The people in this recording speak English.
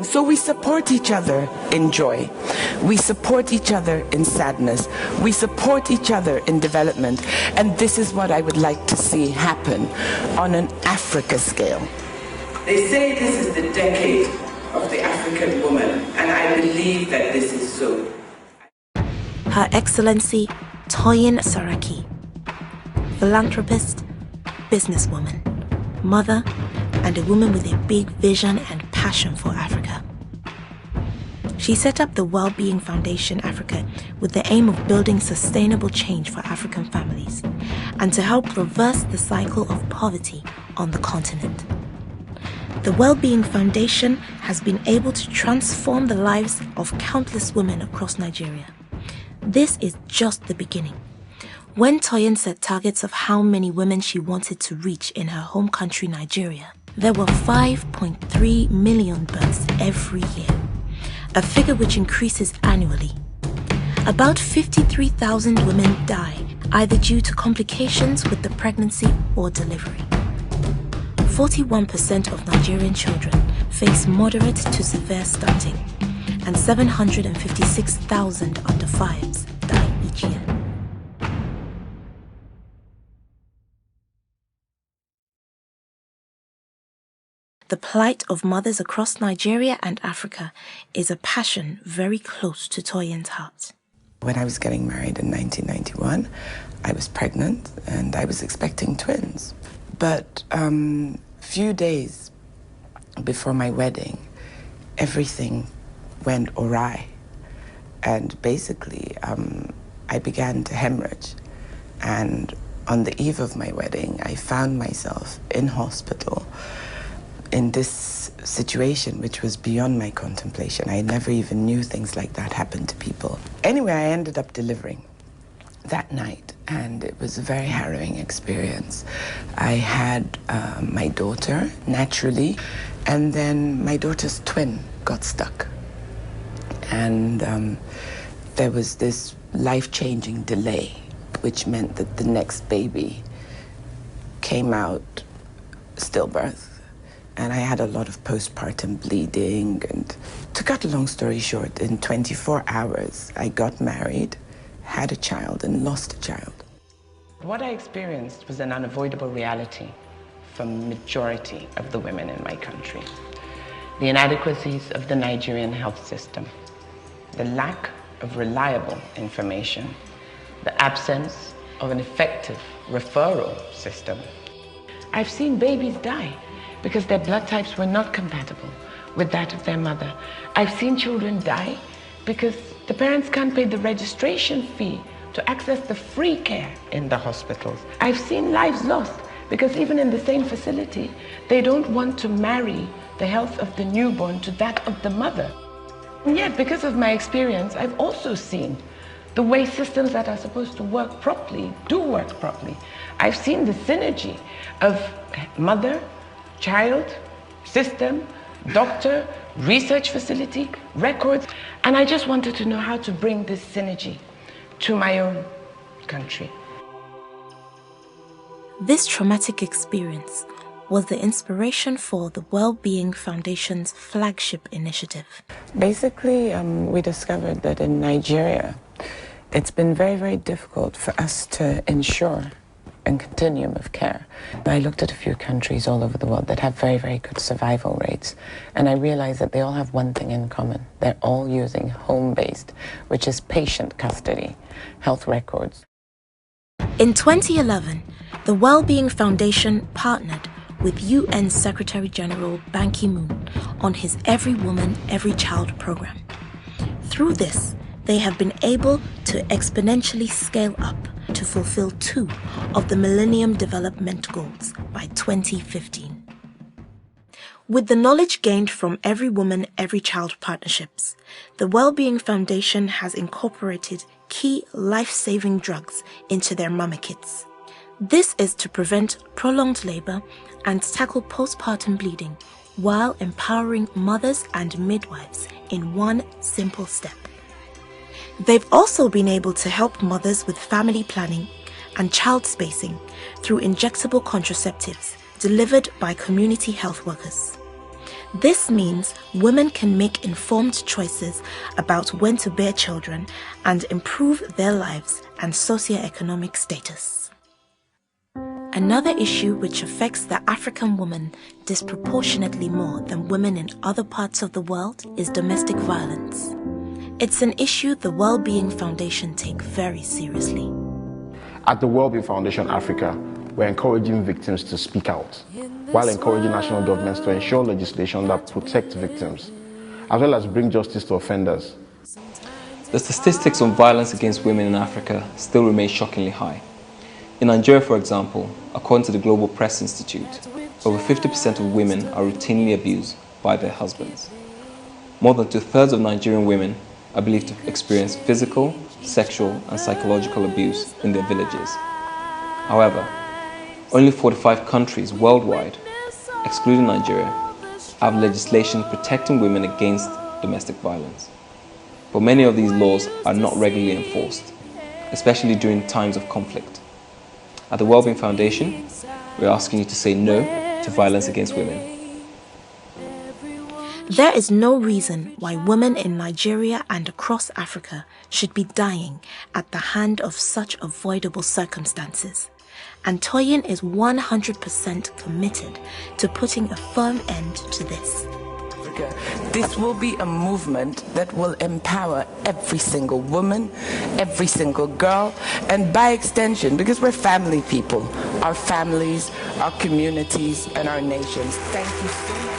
So we support each other in joy. We support each other in sadness. We support each other in development. And this is what I would like to see happen on an Africa scale. They say this is the decade of the African woman, and I believe that this is so. Her Excellency, Toyin Saraki, philanthropist, businesswoman, mother, and a woman with a big vision and passion for Africa. She set up the Wellbeing Foundation Africa with the aim of building sustainable change for African families and to help reverse the cycle of poverty on the continent. The Wellbeing Foundation has been able to transform the lives of countless women across Nigeria. This is just the beginning. When Toyin set targets of how many women she wanted to reach in her home country, Nigeria, there were 5.3 million births every year, a figure which increases annually. About 53,000 women die, either due to complications with the pregnancy or delivery. 41% of Nigerian children face moderate to severe stunting, and 756,000 under 5s die each year. The plight of mothers across Nigeria and Africa is a passion very close to Toyin's heart. When I was getting married in 1991, I was pregnant and I was expecting twins. But few days before my wedding, everything went awry. And basically, I began to hemorrhage. And on the eve of my wedding, I found myself in hospital in this situation which was beyond my contemplation. I never even knew things like that happened to people. Anyway, I ended up delivering that night, and it was a very harrowing experience. I had my daughter, naturally, and then my daughter's twin got stuck. And there was this life-changing delay, which meant that the next baby came out stillbirth. And I had a lot of postpartum bleeding. And to cut a long story short, in 24 hours, I got married, had a child, and lost a child. What I experienced was an unavoidable reality for the majority of the women in my country. The inadequacies of the Nigerian health system, the lack of reliable information, the absence of an effective referral system. I've seen babies die because their blood types were not compatible with that of their mother. I've seen children die because the parents can't pay the registration fee to access the free care in the hospitals. I've seen lives lost because even in the same facility, they don't want to marry the health of the newborn to that of the mother. And yet, because of my experience, I've also seen the way systems that are supposed to work properly do work properly. I've seen the synergy of mother, child, system, doctor, research facility, records, and I just wanted to know how to bring this synergy to my own country. This traumatic experience was the inspiration for the Wellbeing Foundation's flagship initiative. Basically, we discovered that in Nigeria, it's been very, very difficult for us to ensure a continuum of care. I looked at a few countries all over the world that have very, very good survival rates, and I realized that they all have one thing in common. They're all using home-based, which is patient custody, health records. In 2011, the Wellbeing Foundation partnered with UN Secretary General Ban Ki-moon on his Every Woman, Every Child program. Through this, they have been able to exponentially scale up to fulfill 2 of the Millennium Development Goals by 2015. With the knowledge gained from Every Woman, Every Child partnerships, the Wellbeing Foundation has incorporated key life-saving drugs into their mama kits. This is to prevent prolonged labor and tackle postpartum bleeding while empowering mothers and midwives in one simple step. They've also been able to help mothers with family planning and child spacing through injectable contraceptives delivered by community health workers. This means women can make informed choices about when to bear children and improve their lives and socio-economic status. Another issue which affects the African woman disproportionately more than women in other parts of the world is domestic violence. It's an issue the Wellbeing Foundation take very seriously. At the Wellbeing Foundation Africa, we're encouraging victims to speak out, while encouraging national governments to ensure legislation that protects victims, as well as bring justice to offenders. The statistics on violence against women in Africa still remain shockingly high. In Nigeria, for example, according to the Global Press Institute, over 50% of women are routinely abused by their husbands. More than 2/3 of Nigerian women are believed to experience physical, sexual, and psychological abuse in their villages. However, only 45 countries worldwide, excluding Nigeria, have legislation protecting women against domestic violence. But many of these laws are not regularly enforced, especially during times of conflict. At the Wellbeing Foundation, we're asking you to say no to violence against women. There is no reason why women in Nigeria and across Africa should be dying at the hand of such avoidable circumstances. And Toyin is 100% committed to putting a firm end to this. This will be a movement that will empower every single woman, every single girl, and by extension, because we're family people, our families, our communities, and our nations. Thank you so much.